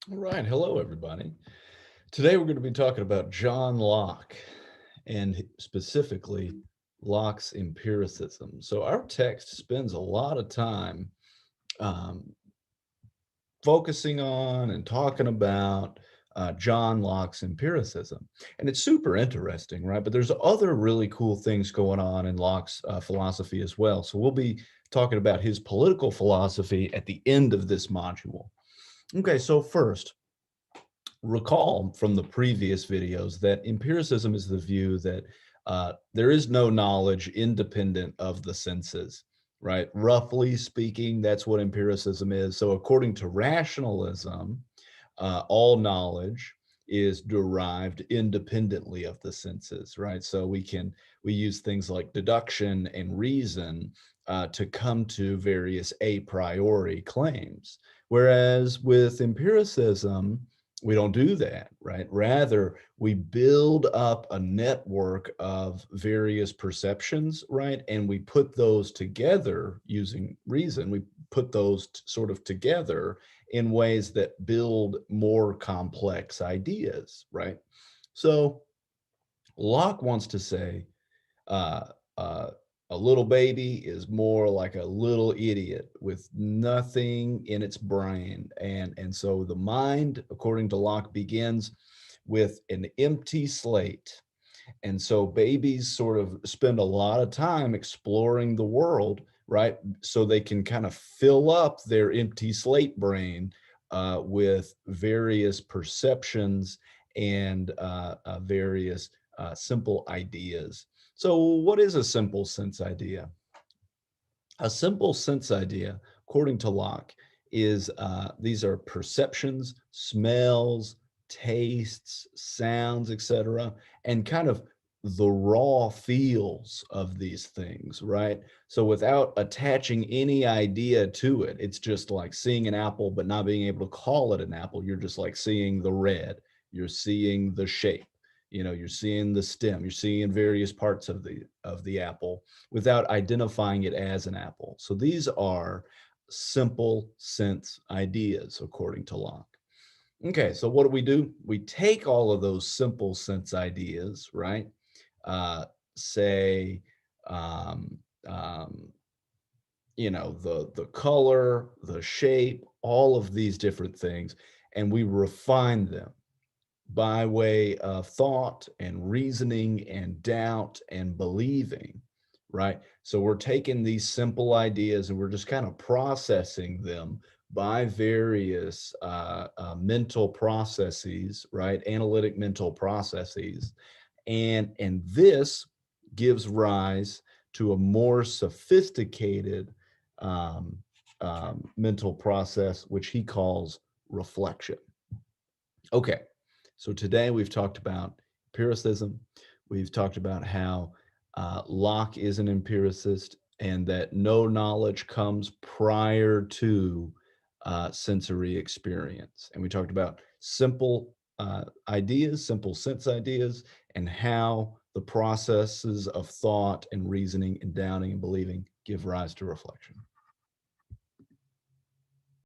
All right. Hello, everybody. Today we're going to be talking about John Locke and specifically Locke's empiricism. So, our text spends a lot of time um, focusing on and talking about John Locke's empiricism. And it's super interesting, right? But there's other really cool things going on in Locke's philosophy as well. So, we'll be talking about his political philosophy at the end of this module. Okay, so first, recall from the previous videos that empiricism is the view that there is no knowledge independent of the senses, right? Roughly speaking, that's what empiricism is. So, according to rationalism, all knowledge is derived independently of the senses, right? So we use things like deduction and reason to come to various a priori claims. Whereas with empiricism, we don't do that, right? Rather, we build up a network of various perceptions, right? And we put those together using reason. We put those sort of together in ways that build more complex ideas, right? So Locke wants to say uh, uh, a little baby is more like a little idiot with nothing in its brain, and so the mind, according to Locke, begins with an empty slate. And so babies sort of spend a lot of time exploring the world, right? So they can kind of fill up their empty slate brain with various perceptions and various simple ideas. So, what is a simple sense idea? A simple sense idea, according to Locke, is these are perceptions, smells, tastes, sounds, etc., and kind of the raw feels of these things, right? So without attaching any idea to it, it's just like seeing an apple, but not being able to call it an apple. You're just like seeing the red, you're seeing the shape, you're seeing the stem, you're seeing various parts of the apple without identifying it as an apple. So these are simple sense ideas, according to Locke. Okay, so what do? We take all of those simple sense ideas, right? Uh, say, um, um, the color, the shape, all of these different things, and we refine them by way of thought and reasoning and doubt and believing, right? So we're taking these simple ideas and we're just kind of processing them by various mental processes, right? Analytic mental processes, and this gives rise to a more sophisticated um, mental process, which he calls reflection. Okay, so today we've talked about empiricism. We've talked about how Locke is an empiricist and that no knowledge comes prior to sensory experience. And we talked about simple ideas, simple sense ideas, and how the processes of thought and reasoning and doubting and believing give rise to reflection.